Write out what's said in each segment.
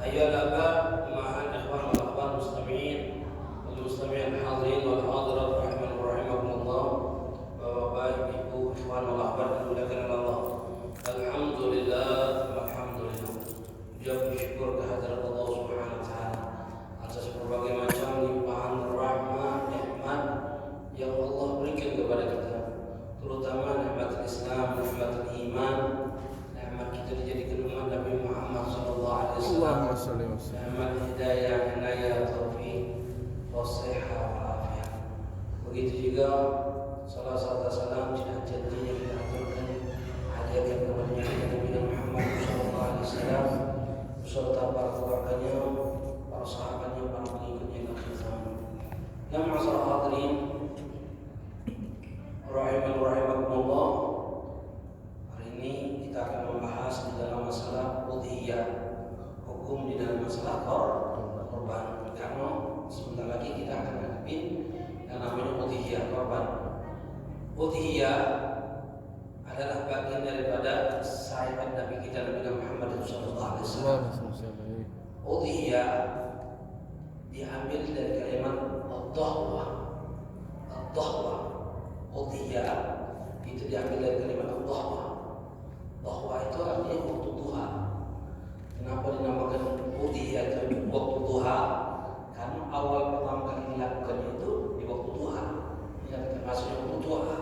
أيها الآباء مع الإخوان والأخوات المستمعين الحاضرين والحاضرات رحمكم الله. Bapak Ibu ikhwan wal akhwat yang dimuliakan oleh Allah. Alhamdulillah. Puja syukur kehadirat Allah Subhanahu wa taala atas berbagai macam limpahan rahmat nikmat yang Allah berikan kepada kita, terutama nikmat Islam, nikmat iman, nikmat kita dijadikan umat Nabi Muhammad sallallahu alaihi wasallam, nikmat hidayah, taufik, wasihah, walafiat. Begitu juga salah satu salam dan janji yang kita aturkan hadiahkan kepada Nabi Muhammad sallallahu alaihi wasallam beserta para keluarganya, para sahabatnya, para pengikutnya yang akhir zaman. Yang masalah hadirin rahimakumullah, hari ini kita akan membahas di dalam masalah udhiyah, hukum di dalam masalah korban. Karena sebentar lagi kita akan menghadapi yang namanya udhiyah, korban. Udhiyah adalah bagian daripada syariat Nabi kita Nabi Muhammad sallallahu alaihi wasallam. Udhiyah diambil dari kalimat ad-dhahwah. Ad-dhahwah. Udhiyah itu diambil dari kalimat ad-dhahwah. Dhahwah itu artinya waktu duha. Kenapa dinamakan udhiyah itu waktu duha? Karena awal pertama kali dilakukannya itu di waktu duha. Yang termasuk waktu duha.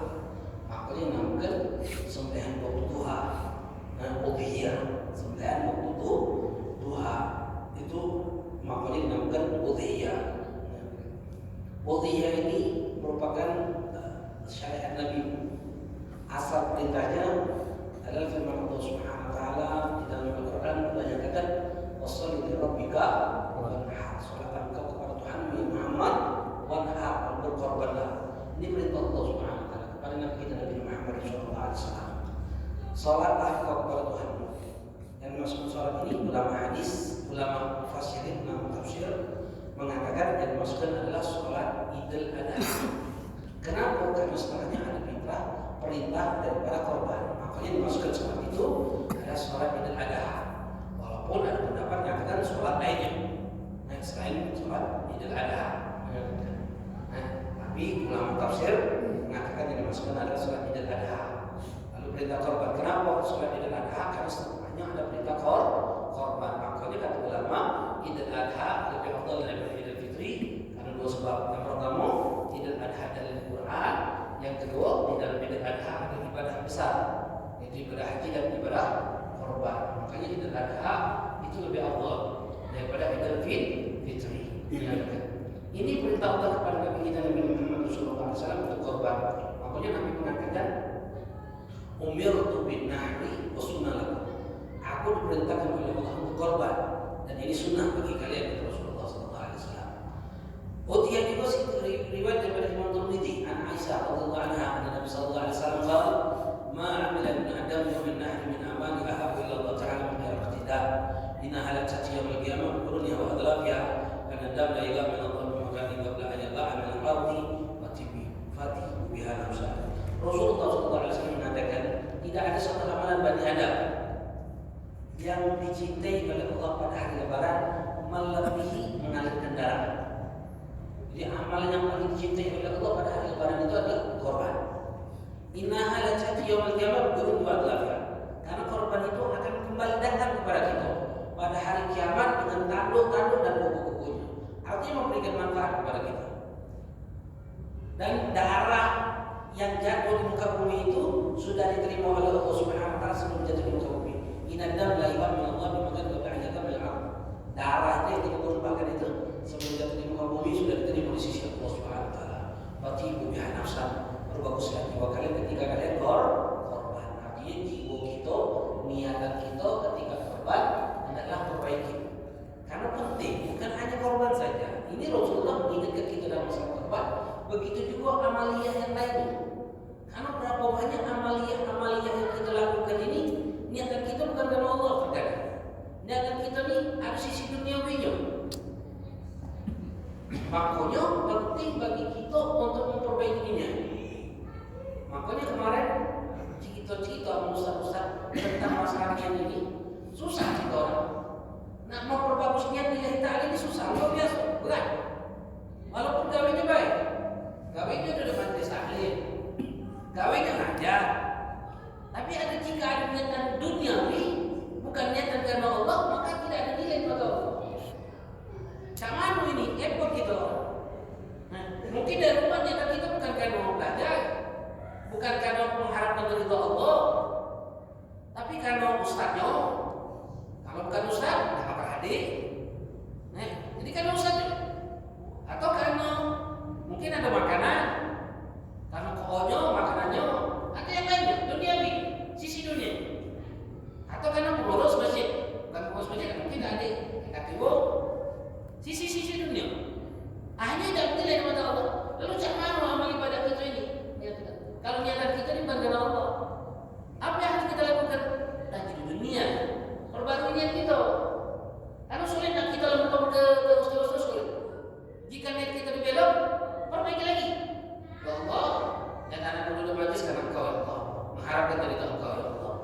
Makanya dinamakan sembelihan waktu duha. Nah, udhiyah sembelihan waktu duha itu makanya dinamakan udhiyah. Udhiyah ini merupakan syariat Nabi. Asal perintahnya adalah firman Allah Subhanahu wa taala di dalam Al-Qur'an menyatakan washolli li rabbika wanhar, salatkan engkau kepada Tuhanmu Muhammad, wanhar, berkorbanlah. Ini perintah Allah Subhanahu wa taala kepada Nabi kita Nabi Muhammad sallallahu alaihi wasallam. Salatlah engkau kepada Tuhanmu. Yang maksud salat ini ulama hadis, ulama mufassirin, ulama tafsir mengatakan yang dimaksudkan adalah salat Idul Adha. Kenapa? Karena sebenarnya ada perintah daripada korban. Makanya dimasukkan salat itu adalah salat Idul Adha. Walaupun ada pendapat yang mengatakan salat lainnya, nah, selain salat Idul Adha. Nah, tapi ulama tafsir mengatakan yang dimasukkan adalah salat Idul Adha. Lalu perintah korban. Kenapa salat Idul Adha? Karena setelahnya ada perintah korban. Makanya kata ulama Idul Adha lebih afdal daripada Idul Fitri karena dua sebab. Yang pertama, Idul Adha dari Al-Quran. Yang kedua, di dalam Idul Adha ada ibadah besar, yaitu ibadah haji dan ibadah korban. Makanya Idul Adha itu lebih afdal daripada Idul Fitri. Ini perintah Allah kepada Nabi kita Nabi Muhammad SAW untuk korban. Makanya Nabi mengatakan, umirtu bin nahri wa sunnah lakum. Aku diperintahkan oleh Allah untuk korban dan ini sunnah bagi kalian, kata Rasulullah SAW. Udhiyah juga riwayat daripada Imam Tirmidzi an Aisyah radhiyallahu anha anna Nabi sallallahu alaihi wasallam qala ma 'amila ibn adam min nahr min amali ahabba ila Allah ta'ala min al-iqtida inna halakat yawm al-qiyamah qurunha wa adlafiha an adam la ilaha illa Allah wa kana qabla an yada'a min al-ardi fatihu biha nafsa. Rasulullah sallallahu alaihi wasallam mengatakan tidak ada satu amalan Bani Adam yang dicintai oleh Allah pada hari lebaran melebihi mengalirkan darah. Jadi amalan yang paling dicintai oleh Allah pada hari lebaran itu adalah korban. Innaha la ta'ti yaumil qiyamah bi adlafiha. Karena korban itu akan kembali datang kepada kita pada hari kiamat dengan tanduk-tanduk dan kuku-kukunya. Artinya memberikan manfaat kepada kita. Dan darah yang jatuh di muka bumi itu sudah diterima oleh Allah Subhanahu wa taala sebelum jatuh di muka bumi. Inna dam la yu'minu Allah bi makan qabla bil ard. Darahnya yang kita korbankan itu sebelum jatuh di muka bumi sudah diterima di sisi Allah Subhanahu wa taala. Fatihu biha nafsan. Berbaguslah jiwa kalian ketika kalian korban. Artinya jiwa kita, niatan kita ketika korban adalah perbaiki. Karena penting bukan hanya korban saja. Ini Rasulullah mengingatkan kita dalam masalah korban. Begitu juga amaliyah yang lainnya. Karena berapa banyak amaliyah yang kita lakukan ini, niatan kita bukan karena Allah terkadang. Niatan kita ini ada sisi duniawinya. Makanya penting bagi kita untuk memperbaikinya. Makanya kemarin cerita ustaz tentang masalah ini susah kita orang. Nah, mau perbagus adik. Jadi kan urusan atau karena mungkin ada makanan, karena koonyo makanannya, atau yang lainnya duniawi, sisi dunia, atau karena pengurus masjid, bukan pengurus masjid, mungkin adik katiwo, sisi dunia. Hanya tidak menilai kepada Allah. Lalu cak mana amal ibadah kita ini? Kalau niatan kita ini bukan karena Allah, apa yang harus kita lakukan? Lagi di dunia, perbarui niat kita. Karena sulit nak kita lempar ke terus sulit. Jika niat kita dibelok, perbaiki lagi. Ya Allah, dan anak dulu majlis karena Engkau ya Allah, mengharapkan dari Engkau ya Allah.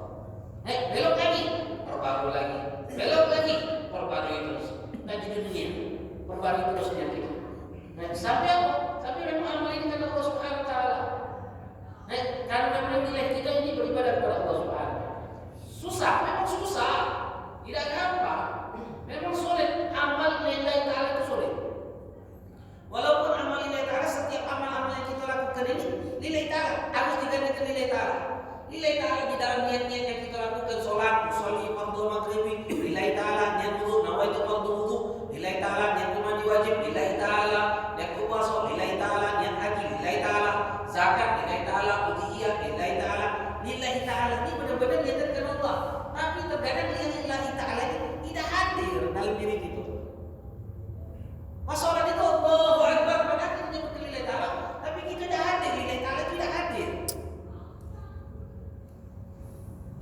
Belok lagi, perbarui lagi, belok lagi, perbarui terus. Lagi di dunia, perbarui terus niat kita. Sampai apa? Sampai memang amal ini karena Allah Subhanahu Wa Taala. Karena memang nilai kita ini beribadah kepada Allah Subhanahu. Susah, memang susah, tidak gampang. Memang sulit, amal lillahi ta'ala itu sulit. Walaupun amal lillahi ta'ala, setiap amal-amal yang kita lakukan ini lillahi ta'ala, harus digantikan lillahi ta'ala. Lillahi ta'ala di dalam niat-niat yang kita lakukan, sholat, usolli, fardhu maghribi, lillahi ta'ala, niat wudu, nawaitu fardhu wudu, lillahi ta'ala, niat mandi wajib, lillahi ta'ala, niat puasa, lillahi ta'ala, niat haji, lillahi ta'ala, zakat, lillahi ta'ala, udhiyah, lillahi ta'ala. Lillahi ta'ala ini benar-benar niatan karena Allah. Tapi terkadang lillahi ta'ala ini tidak hadir dalam diri kita. Pas sholat itu Allahu Akbar, padahal kita menyebut lillahi ta'ala, tapi kita tidak hadir, lillahi ta'ala tidak hadir.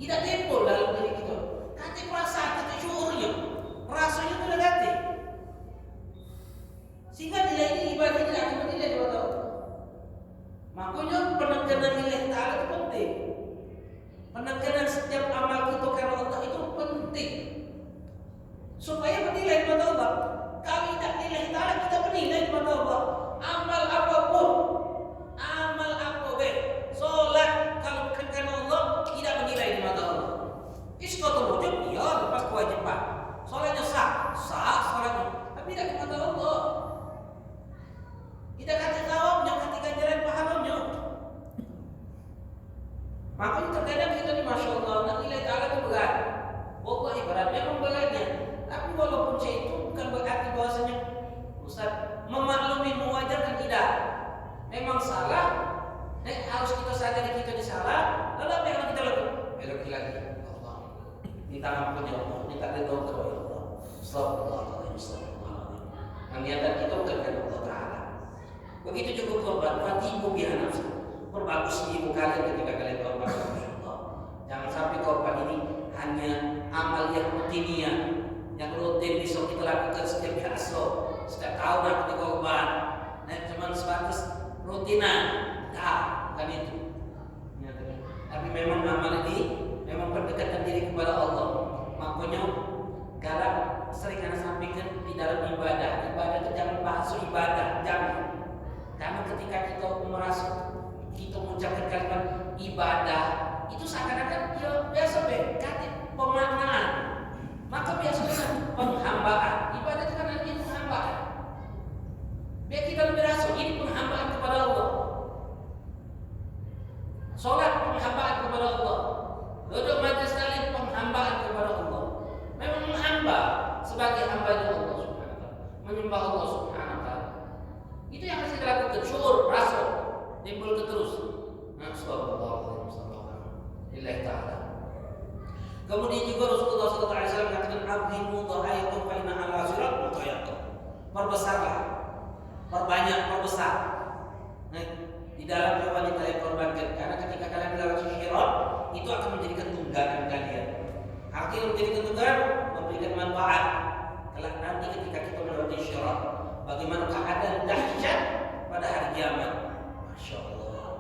Tidak timbul dalam diri kita. Nanti perasaan, nanti syuurnya, rasanya itu negatif. Sehingga nilai ini ibadah tidak akan bernilai di mata Allah. Makanya penekanan lillahi ta'ala itu penting. Penekanan setiap amal kita karena Allah itu penting. Supaya bernilai di mata Allah. Kalau tidak nilai ta'ala, kita bernilai di mata Allah. Amal apapun, amal apa sholat kalau bukan karena Allah tidak bernilai di mata Allah. Iskotul wujud, ya lepas kewajiban. Sholatnya sah sholatnya, tapi tidak di mata Allah. Tidak kasih jawabnya, kasih ganjaran pahalanya. Makanya terkadang kita ini Masya Allah, nak nilai ta'ala itu berat. Allah ibarat memang beratnya. Tapi walaupun saya itu bukan berarti bahwasanya Ustaz memaklumi, mewajarkan, tidak. Memang salah, harus kita sadari kita di salah. Lalu apa yang kita lakukan? Belok lagi Allah. Minta ampunnya Allah, minta ridho kepada Allah. Astagfirullahaladzim. Niatan kita bukan karena Allah Ta'ala. Begitu juga korban, fatimu biha nafsu. Perbagus diri kalian ketika kalian korban. Jangan sampai korban ini hanya amal yang rutinnya, yang rutin bisa kita lakukan setiap biasa, setiap tahun aku korban. Cuma sebatas rutinan, bukan itu. Tapi memang amal ini memang pendekatan diri kepada Allah. Makanya kalau sering anak sampaikan di dalam ibadah itu jangan bahas ibadah, jangan. Karena ketika kita merasa kita mengucapkan kalimat ibadah itu seakan-akan ya biasa pemaknaan. Maka biasanya penghambaan. Ibadah itu kan artinya penghambaan. Biar kita lebih rasa ini penghambaan kepada Allah. Sholat penghambaan kepada Allah. Duduk majlis taklim penghambaan kepada Allah. Memang menghamba sebagai hamba Allah Subhanahu wa taala. Menyembah Allah Subhanahu wa taala. Itu yang harus kita lakukan, syukur, rasa, timbul terus. Lillahi ta'ala. Kemudian juga Rasulullah SAW mengatakan abdimu dhahayakum fa inna ala sirat mutayaqqin. Perbesarlah, perbanyak, perbesar. Di dalam hewan yang kalian korbankan, karena ketika kalian melewati sirat itu akan menjadikan tunggangan kalian. Artinya menjadikan tunggangan, memberikan manfaat. Kelak nanti ketika kita melewati sirat, bagaimana keadaan dahsyat pada hari kiamat. Masya Allah.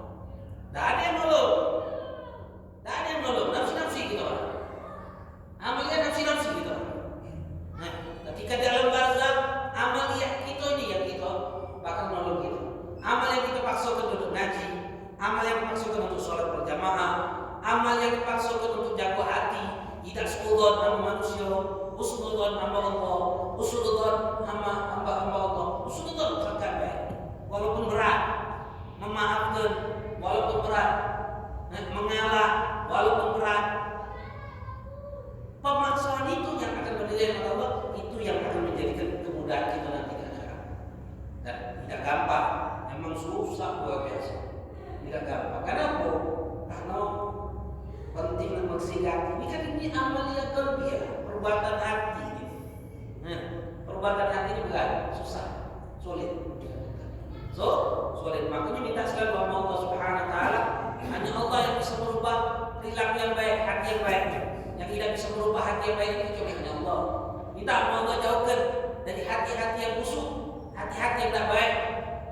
Tidak ada yang nolong. Tidak ada yang nolong. Nafsi-nafsi gitu orang. Amalnya nafsi-nafsi gitu orang. Ketika dalam barzakh, amaliyah kita ini yang kita bakal nolong kita. Amal yang kita paksakan untuk ngaji, amal yang dipaksakan untuk sholat berjamaah, amal yang dipaksakan untuk jaga hati, tidak seudon sama manusia, usnudon sama Allah, usnudon sama hamba Allah, usnudon terkadang walaupun berat, memaafkan walaupun berat, mengalah walaupun berat. Pemaksaan itu yang akan bernilai kepada Allah, itu tidak gampang. Kenapa? Karena penting maksiat ini kan ini amalia qalbiyah, perbuatan hati. Nah, perbuatan hati ini bukan susah, sulit. Sulit. Makanya minta selalu sama Allah Subhanahu wa taala. Hanya Allah yang bisa merubah perilaku yang baik, hati yang baik. Yang tidak bisa merubah hati yang baik itu kecuali hanya Allah. Minta sama Allah jauhkan dari hati-hati yang busuk, hati-hati yang tidak baik.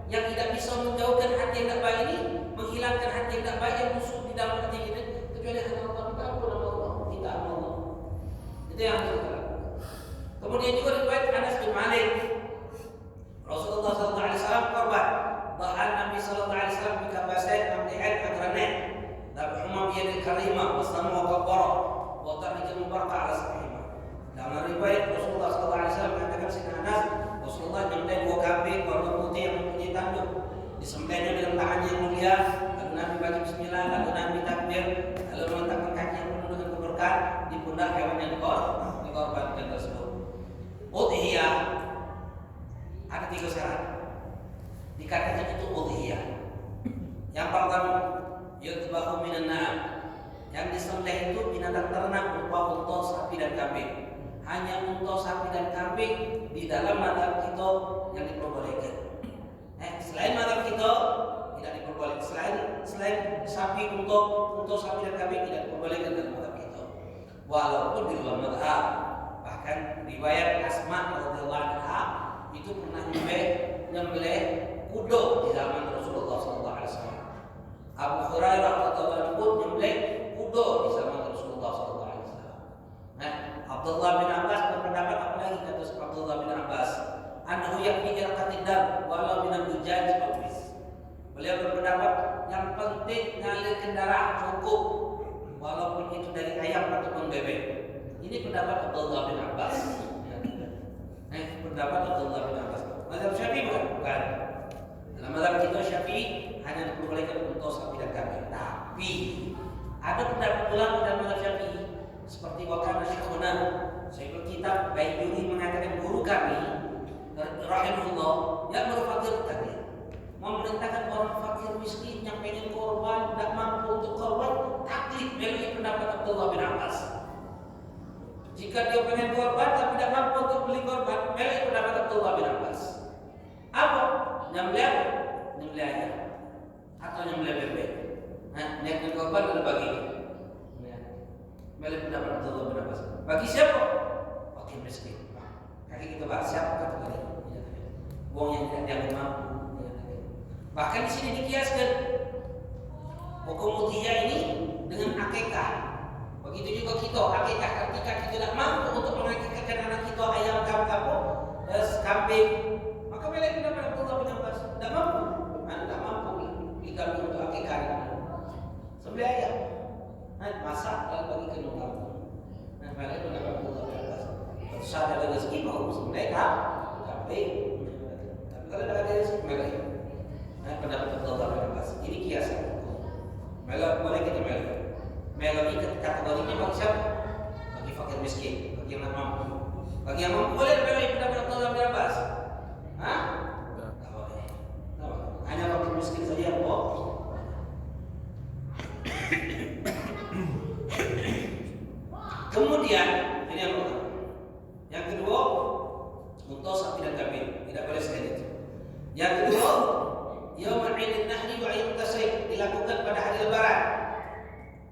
Yang tidak bisa menjauhkan hati yang tidak baik ini, menghilangkan hati yang tidak baik yang busuk di dalam hati kita, kecuali hanya Allah. Minta ampun sama Allah, minta sama Allah. Itu yang harus kita lakukan. Kemudian juga riwayat Anas bin Malik, Rasulullah SAW korban bahan Nabi SAW bikabasain amlihat agranet dabhumam biyadil karimah wasamu wa kabbara wa ta'lijam mubaraka ala sahihah. Dalam riwayat Rasulullah SAW mengatakan Sayyidina Anas, Rasulullah nyembelih 2 kambing warna putih yang mempunyai tanduk, disembelihnya dengan tangannya yang mulia, lalu Nabi baca bismillah, lalu Nabi takbir, lalu meletakkan kaki yang penuh dengan keberkahan di pundak hewan yang dikorbankan tersebut. Udhiyah ada 3 syarat. Dikatakan itu udhiyah. Yang pertama, yutbahu minan na'am. Yang disembelih itu binatang ternak berupa unta, sapi dan kambing. Hanya unta, sapi dan kambing di dalam mazhab kita yang diperbolehkan. Selain mazhab kita tidak diperbolehkan. Selain sapi, unta, sapi dan kambing tidak diperbolehkan dalam mazhab kita. Walaupun di luar mazhab, bahkan riwayat Asma radhiyallahu anha itu pernah nyembelih kuda di zaman Rasulullah SAW. Abu Hurairah radhiyallahu anhu pun nyembelih kuda di zaman Rasulullah SAW. Abdullah bin Abbas berpendapat apa lagi kata Abdullah bin Abbas? Anhu yakni irqatidam walau minal dujaj awis. Beliau berpendapat yang penting ngalirkan darah cukup walaupun itu dari ayam ataupun bebek. Ini pendapat Abdullah bin Abbas. Pendapat Abdullah bin Abbas. Mazhab Syafi'i bukan. Dalam mazhab kita Syafi'i hanya diperbolehkan untuk sapi dan kambing. Tapi ada pendapat ulama dalam mazhab Syafi'i seperti wakana Syekhuna Syekhul Kitab Bayyuni mengatakan guru kami rahimahullah yang berfakir tadi memerintahkan orang fakir miskin yang pengen korban tidak mampu untuk korban taklid melalui pendapat Abdullah bin Abbas. Jika dia pengen korban tapi tidak mampu untuk beli korban, melalui pendapat Abdullah bin Abbas. Apa? Nyembelih ayam atau nyembelih bebek. Niatkan korban adalah bagi melalui pendapat Abdullah bin Abbas. Bagi siapa? Fakir miskin. Kaki kita bahas siapa kata tadi? Wong yang tidak dianggap mampu. Bahkan di sini dikiaskan hukum udhiyah ini dengan akikah. Begitu juga kita akikah ketika kita tidak mampu untuk mengakikahkan anak kita ayam kambing, maka melalui pendapat Abdullah bin Abbas tidak mampu, tidak mampu beli kambing untuk akikah. Sembelih ayam, masak lalu bagi ke orang. Melalui pendapat Abdullah bin Abbas. Terus ada rezeki mau sembelih kambing, tapi kalau tidak ada rezeki melalui pendapat Abdullah bin Abbas. Ini kiasan. Boleh kita melalui kategorinya bagi siapa? Bagi fakir miskin, bagi yang mampu. Bagi yang mampu boleh melalui pendapat Abdullah bin Abbas. Tak boleh. Hanya fakir miskin saja yang boleh. Kemudian ini yang pertama. Yang kedua, untuk sapi dan kambing tidak boleh selain itu. Yang kedua, Yaumul Idin Nahri wa Ayyam Tasrik dilakukan pada hari Lebaran.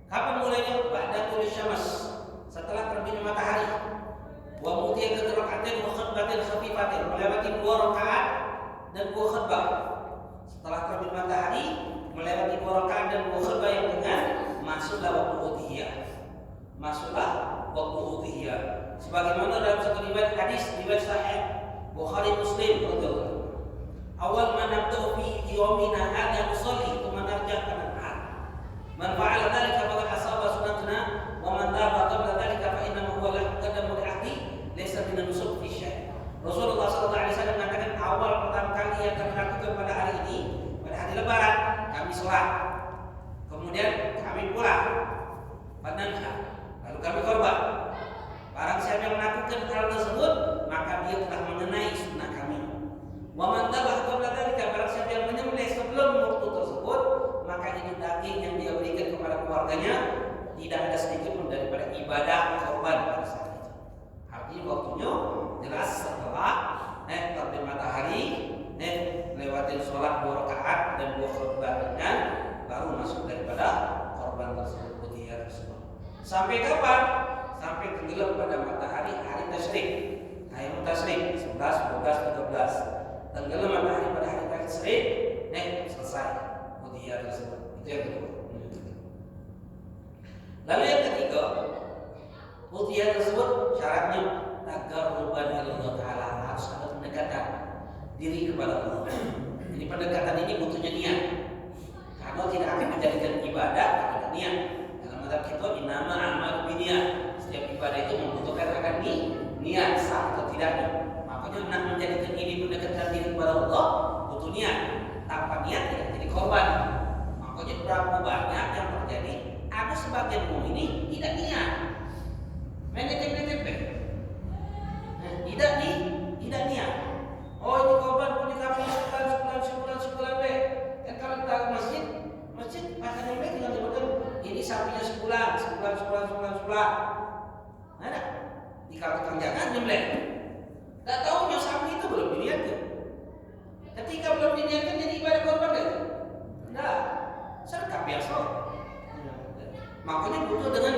Kapan mulainya? Ba'datul syams, setelah terbitnya matahari. Wa mutiyat raka'atain wa khutbatin khafifatin, melewati 2 rakaat dan 2 khutbah. Setelah terbit matahari, melewati 2 rakaat dan 2 khutbah yang dengan masuklah waktu udhiyah. Masuklah waktu udhiyah. Sebagaimana dalam satu riwayat hadis riwayat sahih Bukhari Muslim radhiyallahu. Awal ma nabda'u fi yawmina hadha nusalli thumma narja' an-nahar. Man fa'ala dhalika faqad asaba sunnatana wa man dhaba qabla dhalika fa innahu huwa lahu qadamu li-ahdi laysa min an-nusuk fi syai'. Rasulullah sallallahu alaihi wasallam mengatakan awal pertama kali yang kami lakukan pada hari ini, pada hari Lebaran, kami sholat. Kemudian kami pulang. Pananha. Lalu kami korban. Barang siapa yang melakukan hal tersebut, maka dia telah mengenai sunnah kami. Wa man dzabah qabla dzalika, barang siapa yang menyembelih sebelum waktu tersebut, maka korban tersebut, udhiyah tersebut. Sampai kapan? Sampai tenggelam pada matahari hari tasyrik. Hari tasyrik 11, 12, 13. Tenggelam matahari pada hari tasyrik, selesai udhiyah tersebut. Itu yang kedua. Lalu yang ketiga, udhiyah tersebut syaratnya taqarruban ilallah Ta'ala, harus ada pendekatan diri kepada Allah. Jadi pendekatan ini butuhnya niat. Karena tidak akan menjadikan ibadah kalau niat. Dalam mazhab kita innama a'malu binniyat. Setiap ibadah itu membutuhkan akan niat sah atau tidaknya. Makanya nak menjadikan ini pendekatan diri kepada Allah butuh niat. Tanpa niat tidak jadi korban. Makanya berapa banyak yang terjadi, ada sebagian mukmin tidak niat. Main tempe. Tidak niat. Oh, ini korban punya kami sebulan be. Kan kalau kita ke masjid makan yang tinggal disebutkan ini sapinya sebulan. Ada di tukang jangan nyembelih. Tak tahu yang sapi itu belum diniatkan. Ketika belum diniatkan jadi ibadah korban kan? Tidak. Sedekah biasa. Makanya butuh dengan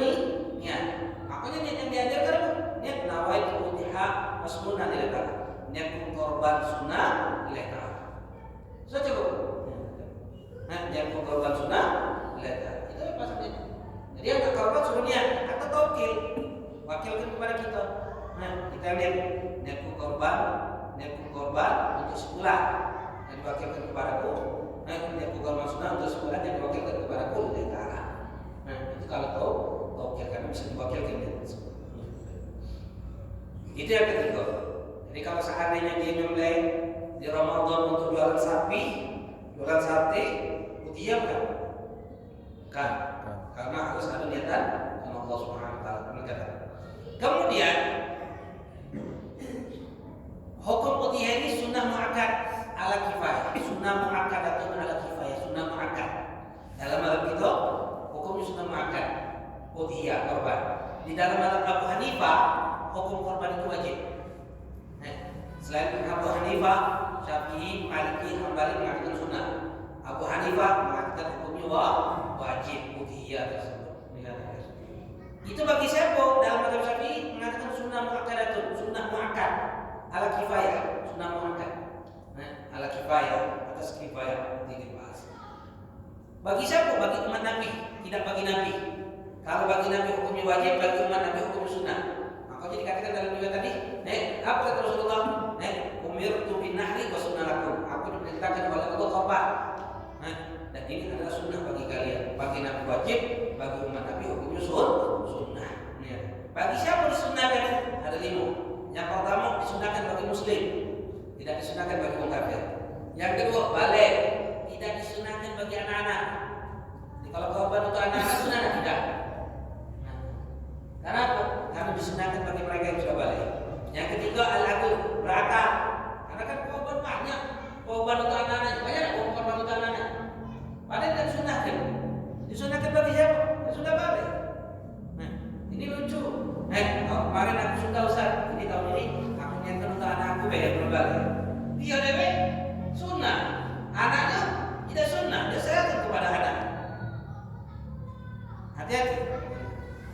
niat. Makanya niat yang diajarkan apa? Niat nawaitu udhiyah wasnuna lillahi. Niat korban sunnah lillahi. Sudah cukup. Niat korban sunnah lillahi. Itu maksudnya. Jadi yang korban suruh niat atau taukil, wakilkan kepada kita. Kita lihat niat korban untuk sebulan yang diwakilkan kepadaku. Niat korban sunnah untuk sebulan yang diwakilkan kepadaku lillahi ta'ala. Itu kalau taukil kami bisa diwakilkan. Itu yang ketiga. Jadi kalau seandainya dia nyembelih di Ramadan untuk jualan sapi, jualan sate, udhiyah kan? Karena harus ada niatan sama Allah Subhanahu wa taala. Kemudian hukum udhiyah ini sunnah muakkad ala kifayah. Sunnah muakkad atau ala kifayah, sunnah muakkad. Dalam mazhab kita hukumnya sunnah muakkad, udhiyah korban. Di dalam mazhab Abu Hanifah hukum korban itu wajib. Selain Abu Hanifah, Syafi'i, Maliki, Hambali mengatakan sunnah. Abu Hanifah mengatakan hukumnya wajib udhiyah tersebut. Itu bagi siapa? Dalam mazhab Syafi'i mengatakan sunnah muakkadatun, sunnah muakkad ala kifayah, sunnah muakkad. Ala kifayah, atas kifayah dibahas. Bagi siapa? Bagi umat Nabi, tidak bagi Nabi. Kalau bagi Nabi hukumnya wajib, bagi umat Nabi hukumnya sunnah. Maka jadi dikatakan dalam riwayat tadi, apa kata Rasulullah? Umirtu bin nahri wa sunnalakum. Aku diperintahkan oleh Allah korban. Dan ini adalah sunnah bagi kalian. Bagi Nabi wajib, bagi umat Nabi hukumnya sunnah. Bagi siapa disunnahkan? Ada 5. Yang pertama disunnahkan bagi muslim, tidak disunnahkan bagi orang kafir. Yang kedua balik, tidak disunnahkan bagi anak-anak. Jadi kalau korban untuk anak-anak sunnah tidak. Karena apa? Karena disunnahkan bagi mereka yang sudah balik. Yang ketiga al-adl, berakal. Karena kan korban banyak. Korban untuk anak-anak banyak, korban untuk anak-anak. Padahal tidak disunnahkan. Disunnahkan bagi siapa? Yang sudah balik. Ini lucu. Kemarin aku sudah Ustaz, ini tahun ini aku niatkan untuk anak aku yang belum balik. Dia dewe sunnah. Anaknya tidak sunnah. Dia serahkan kepada anak. Hati-hati.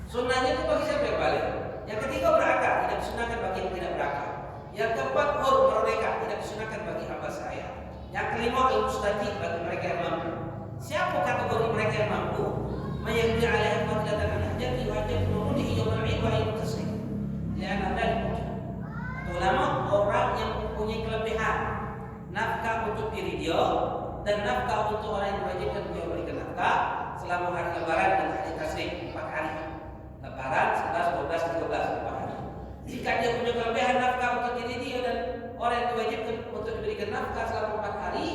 Sunnahnya itu bagi siapa yang balik. Yang ketiga berakal, tidak disunahkan bagi yang tidak berakal. Yang keempat hur, merdeka, tidak disunahkan bagi hamba saya. Yang kelima al-mustaqim, bagi mereka yang mampu. Siapa kategori mereka yang mampu? Mayakni alaihi fadlatan an hajati wa hajati nurudihi yawmal 'id wa yawmal tasrik. Ya anda atau ulama orang yang mempunyai kelebihan nafkah untuk diri dia dan nafkah untuk orang yang diwajibkan dia berikan nafkah selama hari lebaran dan hari tasrik 4 hari. Lebaran 11, 12, 13 hari. Jika dia punya kelebihan nafkah untuk diri dia dan orang yang diwajibkan untuk diberikan nafkah selama 4 hari,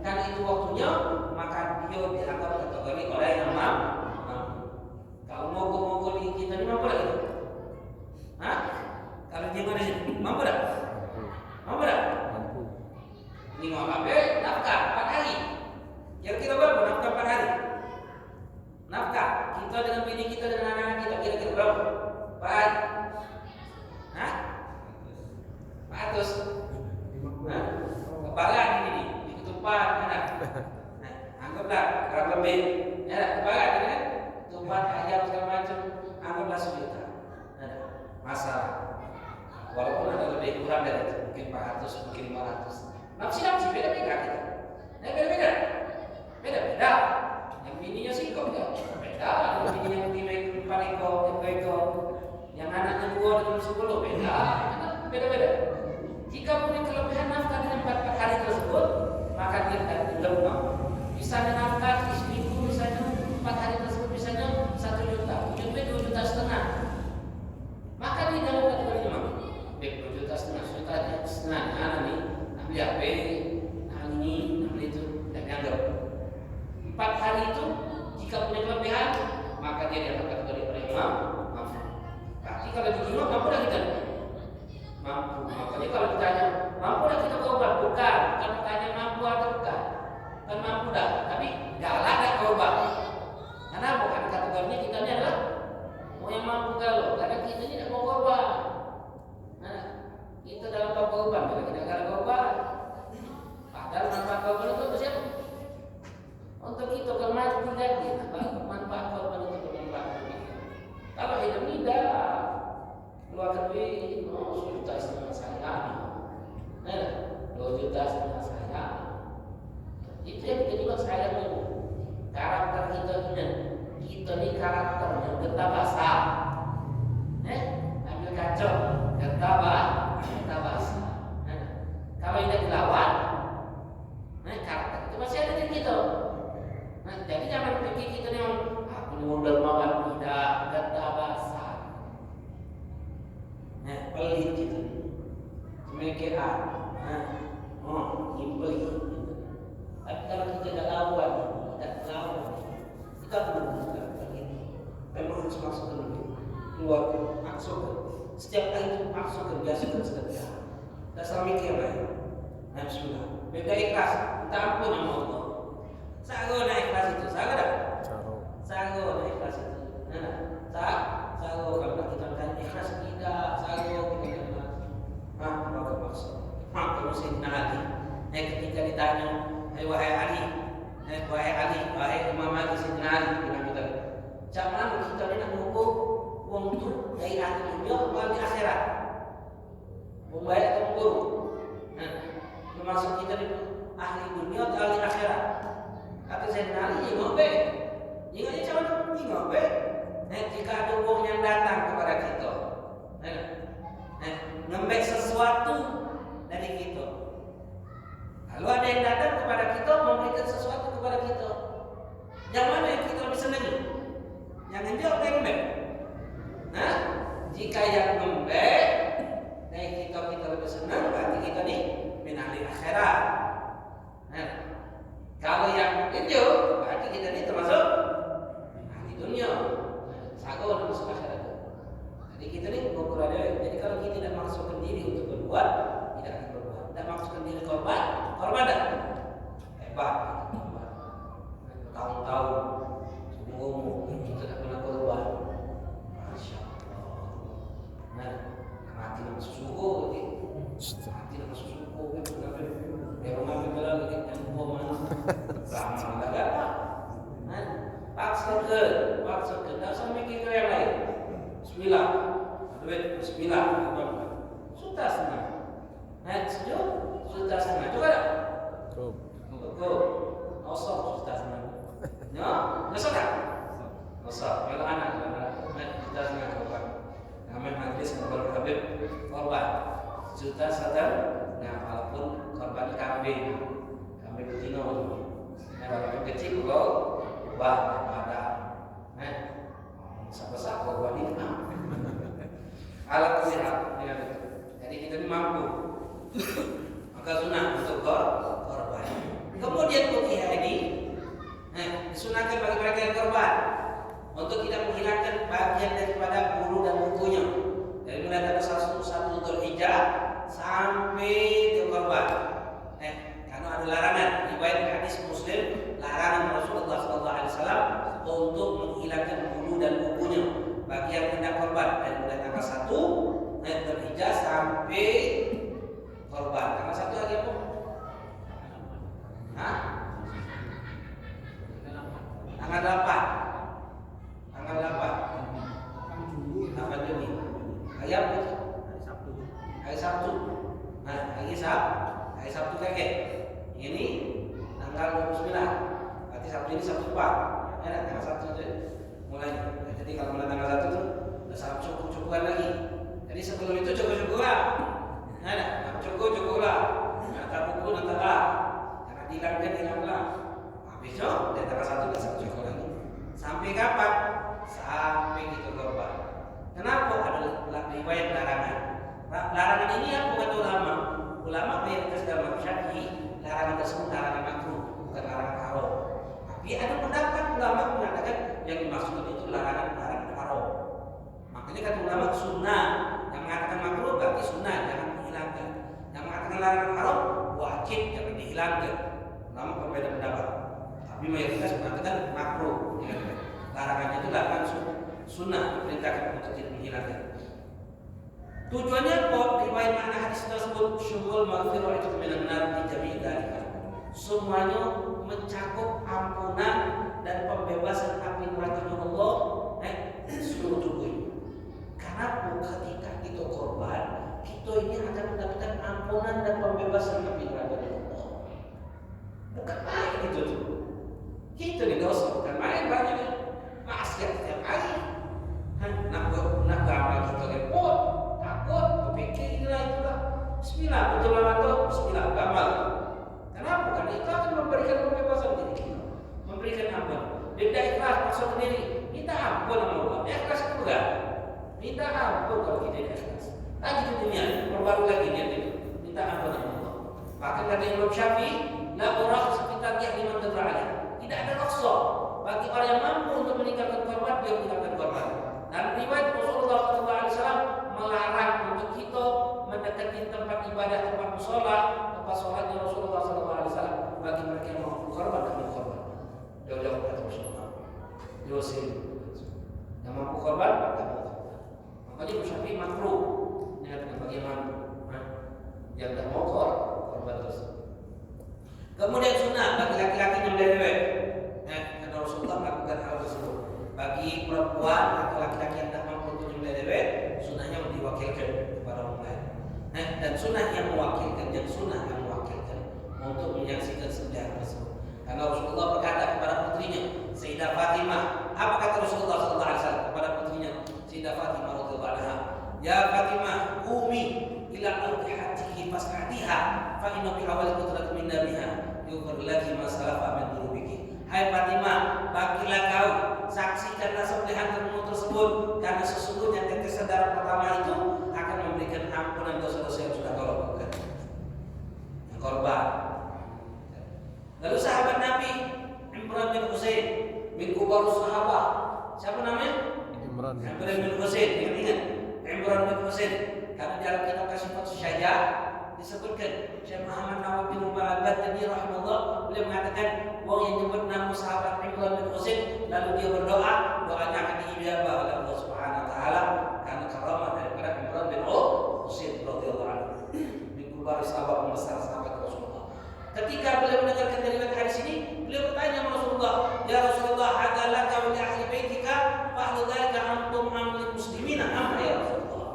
karena itu waktunya, maka dia dianggap kategori orang yang mampu. Kalau mogok-mogok di kita ini mampu lagi? Kalau dia mana sih? Mampu tak? Mampu tak? Mampu. Ini mau apa? Nafkah 4 hari. Kira-kira berapa nafkah 4 hari? Nafkah kita dengan bini kita dengan anak-anak kita kira-kira berapa? 4 hari. 400. Kebalan ini di ketupat, anggaplah kurang lebih. Ya, kebalan ini kan? masalah. Walaupun ada lebih kurang dari itu, mungkin 400, mungkin 500. Nafsi beda-beda kita. Nah, beda-beda. Yang bininya singkong ya beda. Yang bininya lebih 4 ekor, yang anaknya 2 dengan 10 beda. Beda-beda. Jika punya kelebihan nafkah di 4 hari tersebut, maka dia akan lemah. Misalnya nafkah di seminggu, misalnya 4 hari tersebut, misalnya 1 juta, 2 juta setengah. Maka dia dalam kategori lemah. 2 juta setengah, anak nih, ambil HP, ambil ini, ambil itu, dan dianggap 4 hari itu jika punya kelebihan, maka dia dalam kategori orang yang mampu. Tapi kalau dijima, mampu dah kita. Mampu. Makanya kalau ditanya, mampu dah kita berobat? Bukan bertanya mampu atau bukan. Kan mampu dah, tapi galak dah berobat. Kenapa? Karena kategorinya kita ini adalah mau yang mampu kalau, karena kita ini tidak mau berobat. Nah, kita dalam bab berobat, kalau kita galak berobat. Padahal manfaat korban itu untuk siapa? Untuk kita kalau mati lagi, manfaat korban itu bermanfaat. Kalau hidup tidak, keluarkan duit, 1,5 juta saya, 2 juta saya. Itu yang kita juga sayang itu. Karakter kita ini karakter yang getah basah. Ambil kacau, getah basah. Kalau tidak dilawan, karakter itu masih ada di kita. Jadi jangan pikir kita nih, aku ini mau dermawan, tidak, getah basah. Pelit gitu, semakian, impel. Tapi kalau kita tidak lawan, kita benar-benar begini. Memang harus masukkan keluar, masukkan. Setiap kali itu masukkan, biasakan sedekah. Dasar mikir lah. Bismillah. Beda ikhlas, kita ampun sama Allah. Sago naik ikhlas itu, sago dah. Sago naik ikhlas itu. Sago kalau kita tanya ikhlas tidak, sago kita ikhlas. Maka maksud. Maka Sayyidina Ali. Ketika ditanya, wahai Ali, wahai Imam Ali Sayyidina Ali bin Abi Thalib. Jangan kita ini nak mengukur untuk dari ahli dunia ke akhirat. Membayar atau mengguru. Termasuk kita itu ahli dunia atau ahli akhirat. Kata Sayyidina Ali, ya ngobe. Ingatnya cuma ngobe. Jika ada uang yang datang kepada kita, ngembek sesuatu dari kita. Lalu ada yang datang kepada kita memberikan sesuatu kepada kita. Yang mana yang kita lebih senangi? Yang menjawab ngembek. Jika yang ngembek dari kita lebih senang, berarti kita nih min ahli akhirat. Kalau yang menjawab, berarti kita nih termasuk ahli dunia. Sago masuk akhirat. Jadi kita nih mengukur ada. Jadi kalau kita tidak masukkan diri untuk berbuat, tidak akan berbuat. Tidak masukkan diri korban dah. Hebat. Tahun-tahun umur kita tidak pernah korban. Masya Allah. Mati nama susuku, mati nama susuku. Kalau mati bilang yang buah mana? Sama agak. Paksakan. Tak usah mikir ke yang lain. Bismillah. Bismillah. Sudah senang. Sudah senang. Coba tak? Cukup. Osok sudah senang. Ngesok tak? Osok. Kalau anak sudah senang korban. Ngamen majlis ngobrol Habib korban. Sudah sadar. Walaupun korban kambing betina. Walaupun kecil kau pada besar korban ini. Alat sehat. Jadi kita ini mampu. Maka sunnah untuk korban. Kemudian putih ini disunahkan bagi mereka yang korban untuk tidak menghilangkan bagian daripada bulu dan bukunya. Dari mulai dari 1 Dzulhijjah sampai ke korban. Karena ada larangan riwayat hadis Muslim, larangan Rasulullah SAW untuk menghilangkan bulu dan bukunya bagian hendak korban dari mulai tanggal 1 Dzulhijjah sampai korban. Tanggal 1 hari apa? Tanggal 8. Tanggal 8 Juni. Hari apa? hari Sabtu. Nah, hari Sabtu kakek. Ini tanggal 29. Berarti Sabtu ini Sabtu 4. Ya, tanggal 1 itu mulai. Nah, jadi kalau mulai tanggal 1 itu udah Sabtu cukup-cukupan lagi. Jadi sebelum itu cukup-cukuplah. Nah, cukup-cukuplah. Nanti buku nanti lah. Karena hilanglah. Besok dari tanggal 1 udah Sabtu cukup lagi. Sampai kapan? Sampai kita korban. Kenapa ada riwayat larangan? Larangan ini apa kata ulama? Ulama mayoritas dalam Syafi'i larangan tersebut larangan makruh, bukan larangan haram. Tapi ada pendapat ulama mengatakan yang dimaksud itu larangan haram. Makanya kata ulama sunnah, yang mengatakan makruh berarti sunnah, jangan dihilangkan. Yang mengatakan larangan haram wajib, jangan dihilangkan. Ulama berbeda pendapat. Tapi mayoritas mengatakan makruh. Larangannya itu larangan sunnah, perintahkan untuk tidak menghilangkan. Tujuannya apa? Riwayat makna hadis tersebut syukur maghfirah itu minan nar di jami' dzalika. Semuanya mencakup ampunan dan pembebasan api neraka Allah seluruh tubuh. Karena ketika kita korban, kita ini akan mendapatkan ampunan dan pembebasan api neraka Allah. Bukan main itu tuh. Kita di dosa bukan main banyak. Maksiat setiap hari. Nak gampang kita repot. Takut, berpikir itulah. Bismillah, betul atau Bismillah, gamal. Kenapa? Karena itu akan memberikan pembebasan diri kita, memberikan ampun. Beda ikhlas maksud sendiri, minta ampun sama Allah. Ikhlas itu enggak. Minta ampun kalau kita ikhlas. Lagi di dunia, perbaru lagi dia itu. Minta ampun sama Allah. Bahkan kata Imam Syafi'i, la uraq sekitar liman tadra'ala. Tidak ada ruksa bagi orang yang mampu untuk meninggalkan korban, dia meninggalkan korban. Dan riwayat Rasulullah SAW melarang untuk kita mendekati tempat ibadah, tempat mushola, tempat sholatnya Rasulullah SAW bagi mereka yang mampu korban dan mau korban. Jauh-jauh kata Rasulullah. Yosin. Yang mampu korban, maka mau korban. Makanya Syafi'i makruh. Ingatkan bagi yang mampu. Yang tidak mau korban terus. Kemudian sunnah bagi laki-laki yang berlewet. Kata Rasulullah melakukan hal tersebut. Bagi perempuan atau laki-laki yang tidak mampu untuk menyembelih, sunnahnya diwakilkan kepada orang lain. Dan sunnah yang mewakilkan untuk menyaksikan sembelihan tersebut. Karena Rasulullah berkata kepada putrinya Sayyidah Fatimah, apa kata Rasulullah SAW kepada putrinya Sayyidah Fatimah radhiyallahu anha? Ya Fatimah, qumi ila al-hajji fas'adiha fa inna bi awal qudrat min nabiha yughfir laki ma salafa min dhunubiki. Hai Fatimah, bagilah kau saksikanlah sembelihan termu tersebut, karena sesungguhnya tetes darah pertama itu akan memberikan ampunan dosa-dosa yang sudah kau lakukan. Yang korban. Lalu sahabat Nabi Imran bin Husain min kubar sahabat. Siapa namanya? Imran bin Husain. Ingat Imran bin Husain. Karena dalam kitab Kasifat Syajah disebutkan Syekh Muhammad Nawawi bin Umar Al-Badani rahimahullah, beliau mengatakan wong yang nyebut nama sahabat Imran bin Husain lalu dia berdoa, doanya akan diijabah oleh Allah Subhanahu wa taala karena karamah daripada Imran bin Husain radhiyallahu anhu. Min kubar sahabat membesar sahabat Rasulullah. Ketika beliau mendengarkan riwayat hadis ini, beliau bertanya kepada Rasulullah, "Ya Rasulullah, hadza laka wa li ahli baitika fa ahlu dzalika antum amlil muslimina amma ya Rasulullah."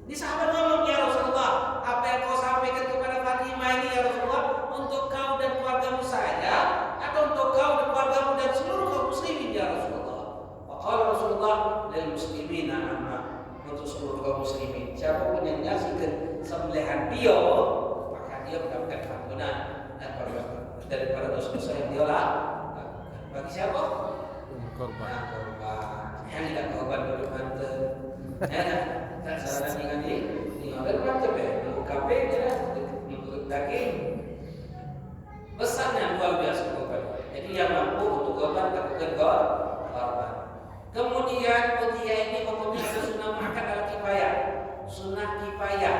Ini sahabat ngomong, "Ya Rasulullah, apa yang kau sampaikan kepada Fatimah ini ya Rasulullah untuk kau dan keluargamu saja atau untuk kau dan keluargamu dan seluruh kaum muslimin ya Rasulullah?" Maka Rasulullah lil muslimina amma, untuk seluruh kaum muslimin. Siapapun yang menyaksikan sembelihan dia, maka dia mendapatkan ampunan daripada dosa-dosa yang dia lakukan. Bagi siapa? Korban. Yang tidak korban dari Banten. Tak salah dengan ini ada macam kafe untuk daging besarnya luar biasa korban. Jadi yang mampu untuk korban lakukan korban. Kemudian utia ini hukumnya sunnah muakkad al kifayah. Sunnah kifayah.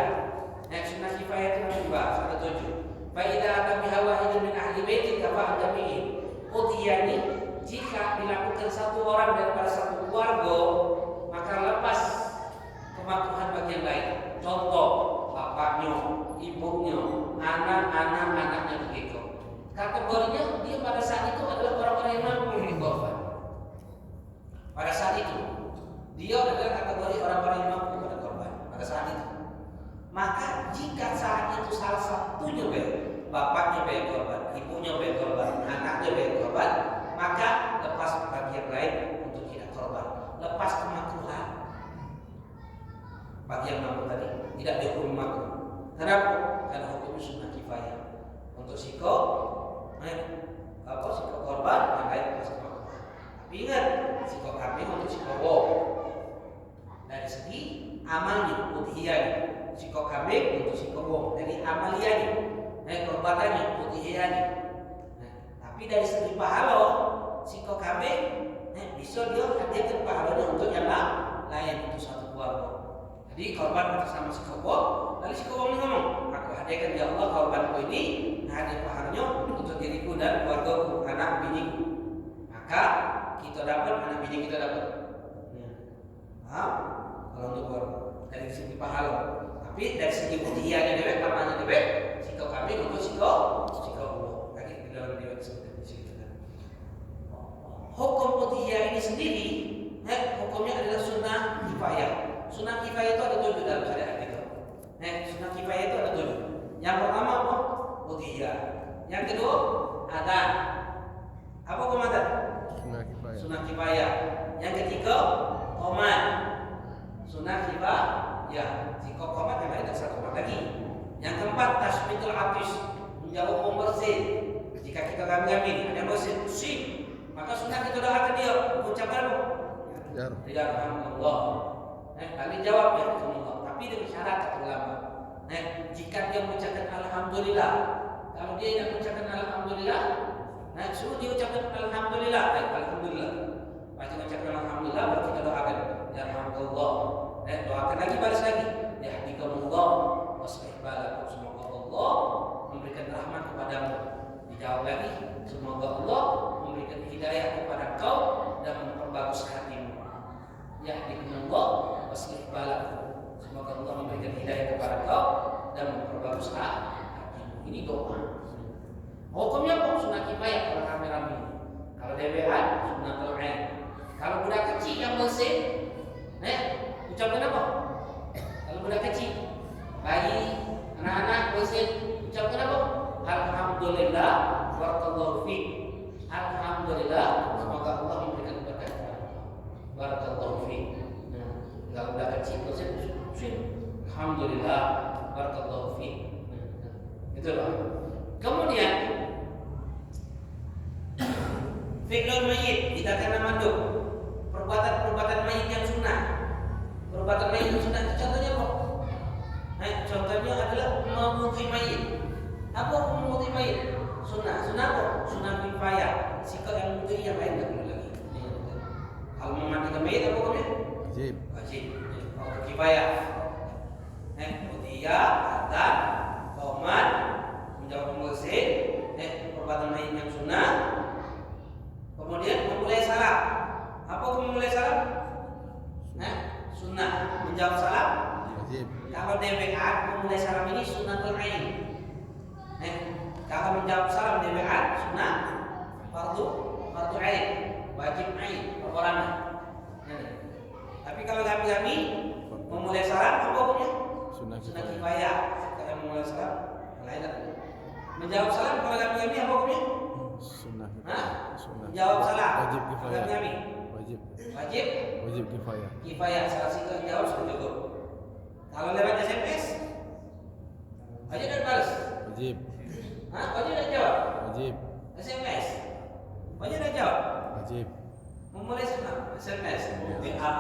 Sunnah kifayah itu dibahas ada 7. Faidah akan bihawahidun min ahli baitin kafa'an jami'in. Utia ini jika dilakukan satu orang daripada satu keluarga, maka lepas kemampuan bagian lain. Contoh, bapaknya, ibunya, anak-anaknya begitu. Kategorinya dia pada saat itu adalah orang-orang yang mampu berkorban. Pada saat itu dia adalah kategori orang-orang yang mampu berkorban. Pada saat itu, Maka jika saat itu salah satunya bapaknya bayar korban, ibunya bayar korban, anaknya bayar korban, maka lepas bagi yang lain untuk tidak korban, lepas kemakruhan. Bagi yang mampu tadi tidak dihukum makruh. Kenapa? Karena hukumnya sunnah kifayah. Untuk siko korban yang lain lepas kemakruhan. Tapi ingat, siko kambing untuk siko dari segi amalnya, udhiyahnya. Siko kambing untuk siko dari amaliyahnya. Perbuatannya, udhiyahnya. Tapi dari segi pahala, siko kambing bisa dia hadiahkan pahalanya untuk yang lain, untuk satu keluarga. Jadi korban atas nama siko lalu siko ini ngomong, aku hadiahkan ya Allah korbanku ini, hadiah pahalanya untuk diriku dan keluargaku, anak biniku. Maka kita dapat, anak bini kita dapat. Kalau untuk keluarga dari segi pahala. Tapi dari segi udhiyahnya dewek, namanya dewek, siko kambing untuk siko lagi di dalam dewek seperti itu kan. Hukum udhiyah ini sendiri, hukumnya adalah sunnah kifayah. Sunnah kifayah itu ada 7 dalam syariat kita. Sunnah kifayah itu ada 7. Yang pertama apa? Udhiyah. Yang kedua adzan. Apa hukum adzan? Sunnah kifayah. Yang ketiga qomat. Sunnah kifayah. Jika qomat yang lain ada satu qomat lagi. Yang keempat tasmitul atis, menjawab pembersih. Jika kita kami ada yang bersih, maka sunnah kita doakan dia, mengucapkan apa? Ya Alhamdulillah. Kali jawab ya Alhamdulillah. Tapi dengan syarat kata ulama. Jika dia mengucapkan Alhamdulillah, kalau dia tidak mengucapkan Alhamdulillah, suruh dia ucapkan Alhamdulillah. Alhamdulillah. Baca ucapkan Alhamdulillah, baru kita doakan ya Alhamdulillah. Doakan lagi, balas lagi. Ya Hadikumullah, waslih balakum. Semoga Allah memberikan rahmat kepadamu. Dijawab lagi, semoga Allah memberikan hidayah kepada kau dan memperbagus hatimu. Ya Hadikumullah, waslih balakum. Semoga Allah memberikan hidayah kepada kau dan memperbagus hatimu. Ini doa. Hukumnya apa? Sunnah kifayah kalau rame-rame. Kalau DWA, sunnatul ain. Kalau budak kecil yang bersih, ucapkan apa? Kalau budak kecil, bayi, anak-anak bersih, ucapkan apa? Alhamdulillah, barakallahu fiik. Alhamdulillah, semoga Allah memberikan berkah. Barakallahu fiik. Kalau budak kecil bersih, alhamdulillah, barakallahu fiik. Itulah. Kemudian fi'lul mayyit kita kena manduk. Perbuatan mayit yang sunnah. Perbuatan mayit yang sunnah itu contohnya apa? Contohnya adalah memutih mayit. Apa memutih mayit? Sunnah apa? Sunnah kifayah. Sikap yang memutih yang lain tak perlu lagi. Kalau memandikan mayit apa hukumnya? Wajib. Kalau kifayah. Mutiyah, adzan, qomat, menjawab pembersih, perbuatan mayit yang sunnah. Kemudian memulai salam. Apa memulai salam? Sunnah. Menjawab salam wajib. Kalau DWA memulai salam ini sunnatul ain. Kalau menjawab salam DWA sunnah fardu ain, wajib ain perorangan. Tapi kalau kami memulai salam apa hukumnya? Sunnah kifayah. Kalau memulai salam lain tak. Menjawab salam kalau kami apa hukumnya? Sunnah. Jawab salam wajib kifayah. Wajib kifayah. Salah satu jawab sudah cukup. Kalau lewat SMS wajib dan balas. Wajib dan jawab. SMS wajib dan jawab. Memulai salam SMS WA.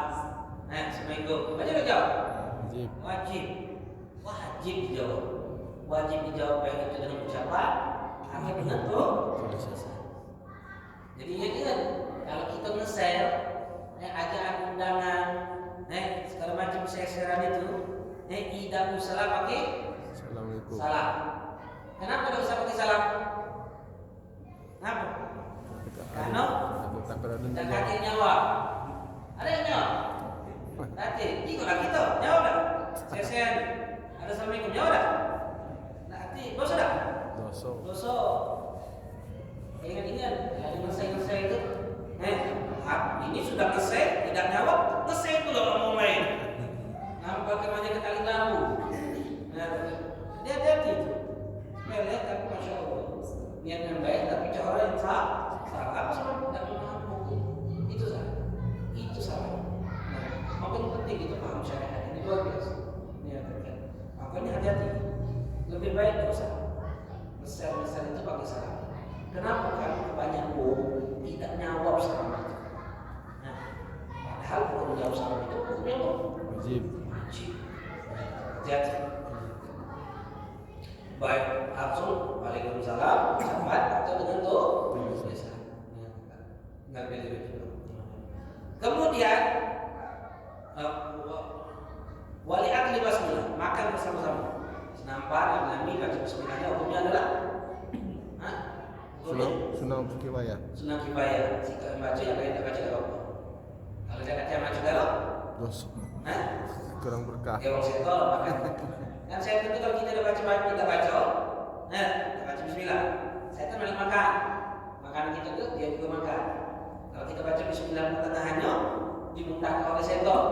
Assalamualaikum wajib dan jawab. Wajib dijawab. Wajib dijawab baik itu dengan ucapan atau dengan tulisan. Jadi ingat kalau kita nge-share ajaran undangan, segala macam share-sharean itu, idaku salam pakai Assalamualaikum. Salam. Kenapa tidak usah pakai salam? Kenapa? Karena tidak kakek nyawa. Ada yang nyawa? Nanti, ikutlah kita, nyawa dah. Share-sharean. Ada Assalamualaikum, nyawa dah. Nanti, dosa dah? Dosa. Ingat-ingat, yang nge-share itu. Ini sudah nge-share, tidak jawab, nge-share dulu orang mau main. Nampakkan aja ke tali lampu. lebih baik tidak usah. Mesel itu pakai salam. Kenapa? Karena kebanyakan tidak nyawab salam. Nah, padahal kalau menjawab salam itu hukumnya apa? Wajib. Jadi baik langsung Waalaikumsalam ucapan atau dengan tulisan. Nggak beda-beda. Kemudian wali akli basmalah, makan bersama-sama. Nampak Nabi baca bismillahnya hukumnya adalah sunnah kifayah. Sunnah kifayah. Jika membaca yang lain tak baca apa? Kalau dia kata baca kalau dosa. Kurang berkah. Ya orang setor makan. Kan saya tentu kalau kita dah baca kita baca, kita baca bismillah. Saya kan malah makan. Makanan kita tu dia juga makan. Kalau kita baca bismillah pertengahannya dimudahkan oleh setor.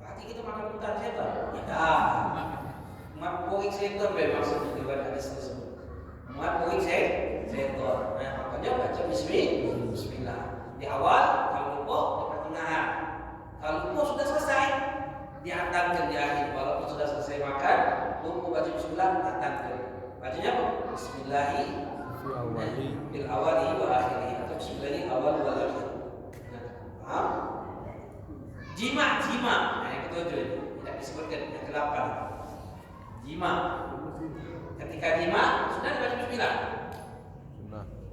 Berarti kita makan muntah setor. Tidak. Mat poik setor maksudnya di dalam hadis tersebut. Mat poik setor. Nah, makanya baca bismillah di awal, kalau lupa di pertengahan. Kalau lupa sudah selesai, dihantarkan di akhir. Walaupun sudah selesai makan, lupa baca bismillah, hantarkan. Bacanya apa? Bismillahi bil awali wa akhiri atau bismillahi awal wa akhir. Paham? Jima. Nah, yang ketujuh tidak disebutkan yang ke-8. Jima. Ketika jima sudah baca bismillah.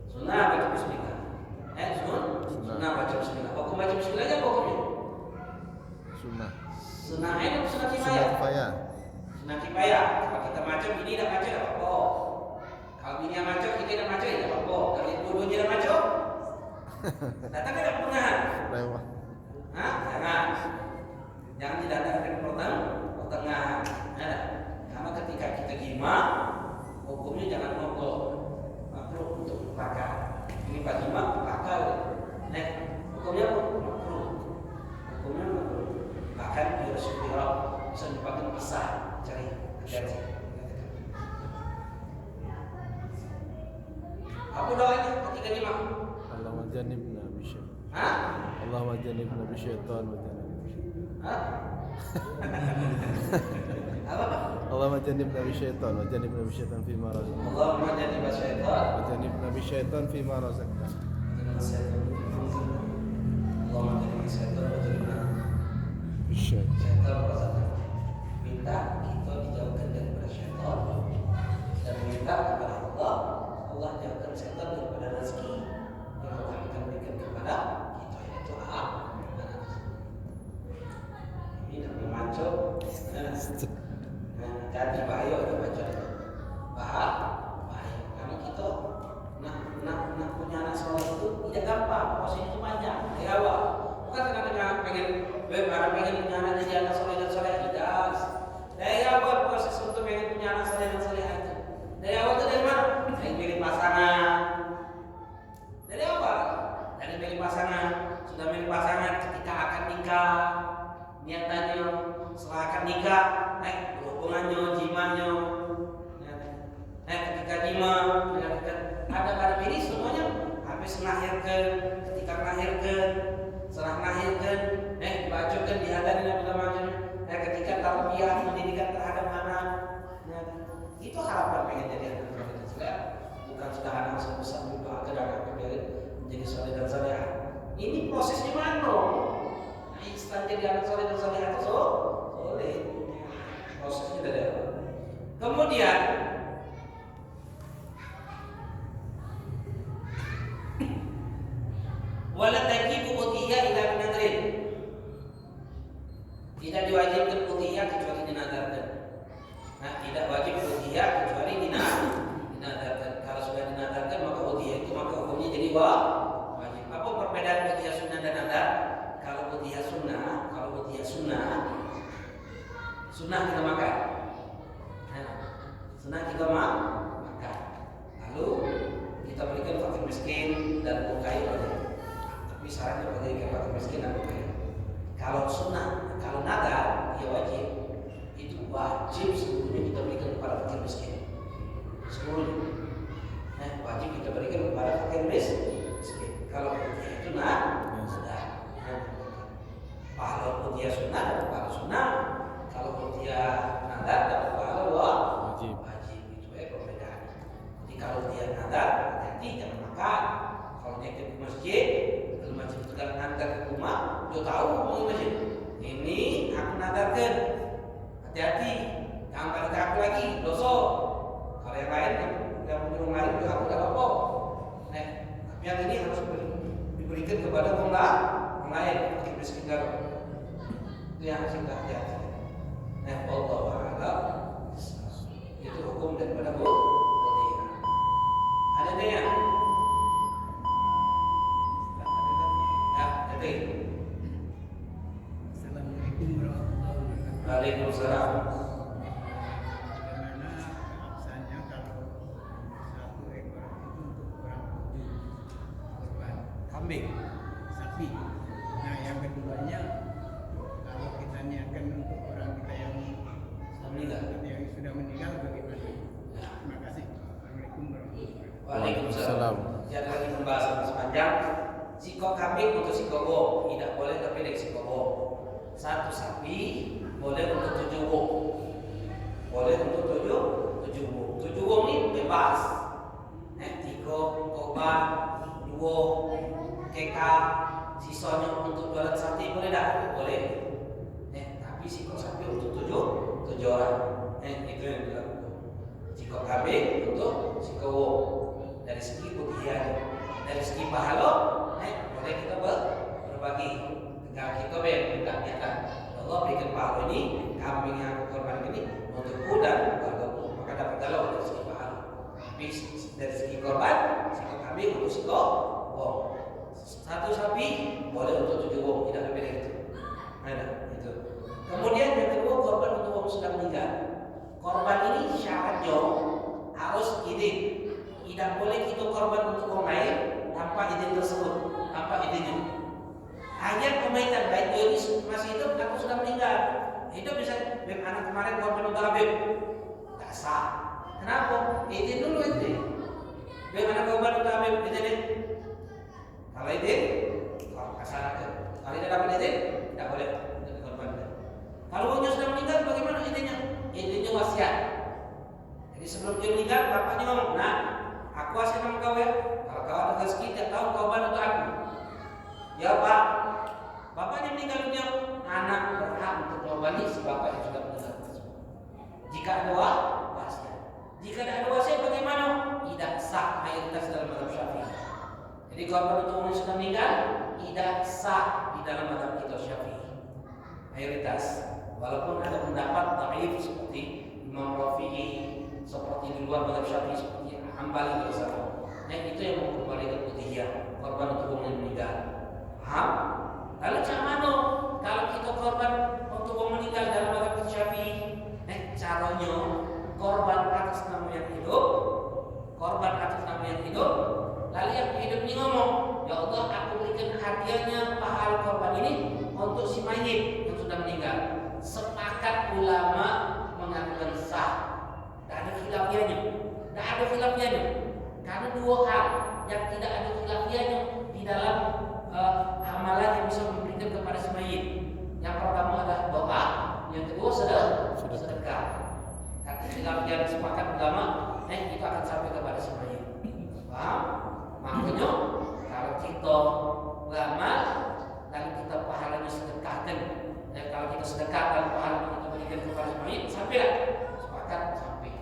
Sunnah baca bismillah. Sunnah baca bismillah. Hukum baca bismillahnya apa hukumnya? Sunnah itu sunnah kifayah. Sunnah kifayah. Kalau kita macam ini dah baca dah apa? Kalau ini yang macam kita dah baca dah apa? Kalau itu dua-duanya dah baca, datang ke pertengahan. Lewat. Jangan didatangkan pertengahan. Karena ketika kita jima, hukumnya jangan mogok. Makruh untuk pakai. Ini Pak Jima pakai. Hukumnya makruh. Bahkan di Rasulullah bisa dipakai pisah. Cari hati-hati. Apa doanya ketika jima? Allahumma jannibna bisyaitan. Allahumma jannibna bisyaitan wa jannibna. Apa? Allahumma jannibna bisyaitan wa jannibna bisyaitan fi ma razaqtana. Allahumma jannibna syaitan wa jannibna bisyaitan fi ma razaqtana. Allahumma jannibna syaitan wa jannibna bisyaitan. Syaitan razaqtana. Minta kita dijauhkan daripada syaitan dan minta kepada Allah jauhkan syaitan daripada rezeki yang Allah akan berikan kepada kita, yaitu ini namanya maco. Jadi bahaya dibaca. Bahaya. Karena kita nak punya anak soleh itu tidak gampang. Prosesnya itu panjang dari awal. Bukan karena pengen punya anak jadi anak soleh dan soleh, tidak. Dari awal proses untuk pengen punya anak soleh dan soleh itu. Dari awal itu dari mana? Dari pilih pasangan. Dari awal, dari pilih pasangan. Sudah pilih pasangan ketika akan nikah, niatannya setelah akan nikah, hubungannya, jimannya. Ketika jima, ada ini semuanya habis melahirkan, ketika melahirkan, setelah melahirkan, dibacakan, dihadiri dan segala macam. Ketika tarbiyah, pendidikan terhadap anak, itu harapan pengen jadi anak soleh. Bukan sudah anak sebesar juga agar anak menjadi soleh dan salehah. Ini prosesnya mana? Instan jadi anak soleh dan salehah itu soleh. Prosesnya dari awal. Kemudian wala tajibu udhiyah ila binadrin. Tidak diwajibkan udhiyah kecuali dinadarkan. Tidak wajib udhiyah kecuali dinadarkan. Kalau sudah dinadarkan maka udhiyah itu maka hukumnya jadi wajib. Apa perbedaan udhiyah sunnah dan nadar? Kalau udhiyah sunnah kita makan. Sunnah kita makan. Lalu kita berikan fakir miskin dan bukai oleh. Tapi syaratnya bagi fakir miskin dan bukai. Kalau sunnah, kalau nadar dia wajib. Itu wajib seluruhnya kita berikan kepada fakir miskin. Seluruhnya. Wajib kita berikan kepada fakir miskin. Kalau itu nadar. Pahala dia sunnah dan pahala sunnah. Kalau dia nadar dapat pahala wajib. lain, yang punya orang lain juga aku tidak apa-apa. Nah, yang ini harus diberikan kepada orang lain, untuk miskinkan. Itu yang harus kita hati-hati. Nah, Allah Ta'ala itu hukum daripada budaya. Ada yang ada. Assalamualaikum warahmatullahi wabarakatuh. Waalaikumsalam. Bagaimana keabsahannya kalau satu ekor itu untuk orang 7 korban Kambing. sapi? Nah, yang keduanya kalau kita niatkan untuk orang kita yang sudah meninggal bagaimana? Terima kasih. Assalamualaikum warahmatullahi wabarakatuh. Waalaikumsalam. Jadi lagi pembahasan sepanjang sikok kambing untuk sikok wo tidak boleh lebih dari sikok wo. Satu sapi boleh untuk 7 wo. Boleh untuk 7 wo. 7 wo ini bebas. 3 korban, 2 keka, sisanya untuk jualan sate boleh tak? Boleh. Tapi sikok sapi untuk 7 orang. Itu yang dilakukan. Sikok kambing untuk sikok wo. Dari segi budaya, dari segi pahala, boleh kita berbagi. Tinggal kita minta niatan. Allah berikan pahala ini, kambing yang aku korban ini untukku dan keluargaku, maka dapat galau dari segi pahala. Tapi dari segi korban, sikok kambing untuk sikok wong. Satu sapi boleh untuk 7 wong, tidak lebih dari itu. Itu. Kemudian yang kedua, korban untuk wong sudah meninggal. Korban ini syaratnya harus izin. Tidak boleh kita korban untuk orang lain tanpa izin tersebut, tanpa izinnya. Hanya pemaitan baik ini masih hidup, aku sudah meninggal. Hidup bisa anak kemarin korban untuk Habib, tak sah. Kenapa? Izin dulu itu. Anak korban untuk Habib izin. Kalau izin, kalau kasar aja. Kalau tidak dapat izin, tidak boleh untuk korban. Kalau orangnya sudah meninggal, bagaimana izinnya? Izinnya wasiat. Jadi sebelum dia meninggal, bapaknya ngomong, nah, aku kasih nama kau ya. Kalau kau ada rezeki, tiap tahun kau bantu aku. Ya Pak, bapaknya meninggal dunia, anak berhak untuk korban si bapak yang sudah meninggal. Jika ada wasiat, jika tidak ada wasiat bagaimana? Tidak sah mayoritas dalam mazhab Syafi'i. Jadi korban untuk orang yang sudah meninggal tidak sah di dalam mazhab kita Syafi'i. Mayoritas, walaupun ada pendapat dhaif seperti Imam Rafi'i, seperti di luar mazhab Syafi'i seperti Hambali bersama. Itu yang mengkembalikan udhiyah, korban untuk orang yang meninggal. Paham? Lalu macam mana kalau kita korban untuk orang meninggal dalam mazhab Syafi'i? Caranya korban atas nama yang hidup, korban atas nama yang hidup. Lalu yang hidup ini ngomong, ya Allah, aku berikan hadiahnya pahala korban ini untuk si mayit yang sudah meninggal. Sepakat ulama mengatakan sah. Tidak ada khilafiyahnya. Tidak ada khilafiyahnya. Karena dua hal yang tidak ada khilafiyahnya di dalam amalan yang bisa memberikan kepada si mayit. Yang pertama adalah doa, yang kedua sedekah. Kata khilafiyah sepakat ulama, itu akan sampai kepada si mayit. Paham? Makanya kalau kita beramal dan kita pahalanya sedekahkan, kalau kita sedekahkan pahalanya kita berikan kepada si mayit, sampailah. Sepakat sampai.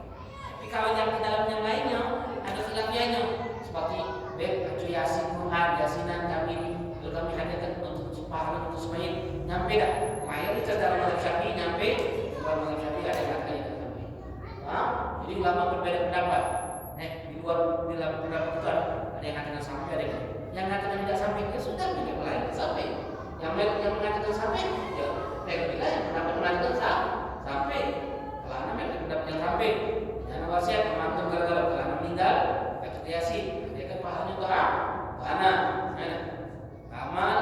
Tapi kalau yang di dalam yang lainnya ada khilafiyahnya, seperti baca yasin, Quran, yasinan kami hadiahkan untuk pahala untuk semayit, nyampe dah. Mayoritas dalam mazhab Syafi'i nyampe, dalam mazhab Syafi'i ada yang kata tidak nyampe. Jadi ulama berbeda pendapat. Di luar dalam pendapat itu ada yang katakan sampai, ada yang katakan tidak sampai. Ya sudah, yang lain sampai. Yang mengatakan sampai, ya bila yang pendapat mengatakan sampai. Kalau namanya pendapat yang sampai, jangan wasiat memantul gara-gara kalau meninggal, kata yasin, dia kan pahalanya doa, mana, amal,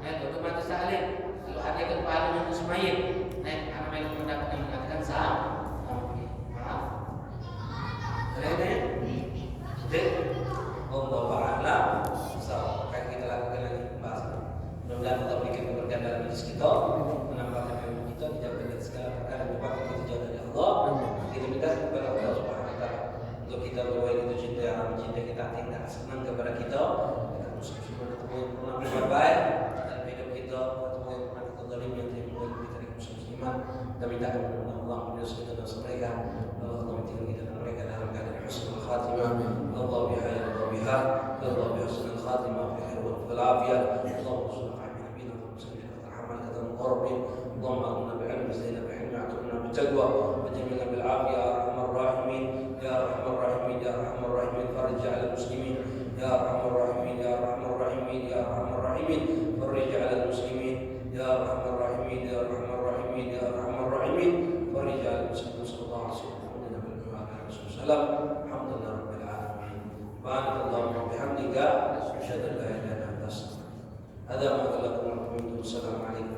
untuk mati salib. Kalau ada kan pahalanya untuk semayit, karena mereka pendapat yang mengatakan sampai. Maaf. Allah Ta'ala akan kita lakukan lagi pembahasan. Mudah-mudahan Allah berikan keberkahan dalam hidup kita, menambahkan ilmu kita, dijauhkan dari segala perkara yang menyebabkan kita jauh dari Allah. Kita minta kepada Allah Subhanahu Wa Taala untuk kita berdua itu cinta yang mencintai kita, tingkat senang kepada kita. Kita muslim ketemu yang pernah berbuat baik dalam hidup kita, ketemu yang pernah kita zalim yang tidak boleh kita dari musliman. Kita minta kepada Allah menyusul kita dosa mereka. Allah tinggal kita dan mereka dalam keadaan husn. آمين. الله بها يرضى بها، يرضى بحسن الخاتمة في الخير والعافية. اللهم صل على نبينا محمد حملة المقربين. اللهم أغننا بعلم زينا بحلم أعطنا بتقوى وجملنا بالعافية يا أرحم الراحمين يا أرحم الراحمين يا أرحم الراحمين. فرج على المسلمين يا أرحم الراحمين يا أرحم الراحمين يا أرحم الراحمين. فرج على المسلمين يا أرحم الراحمين يا أرحم الراحمين يا أرحم الراحمين. فرج على المسلمين. صلى الله عليه وسلم الحمد لله رب العالمين. سبحانك اللهم وبحمدك أشهد أن لا إله إلا أنت أستغفرك. هذا ما قال لكم. السلام عليكم.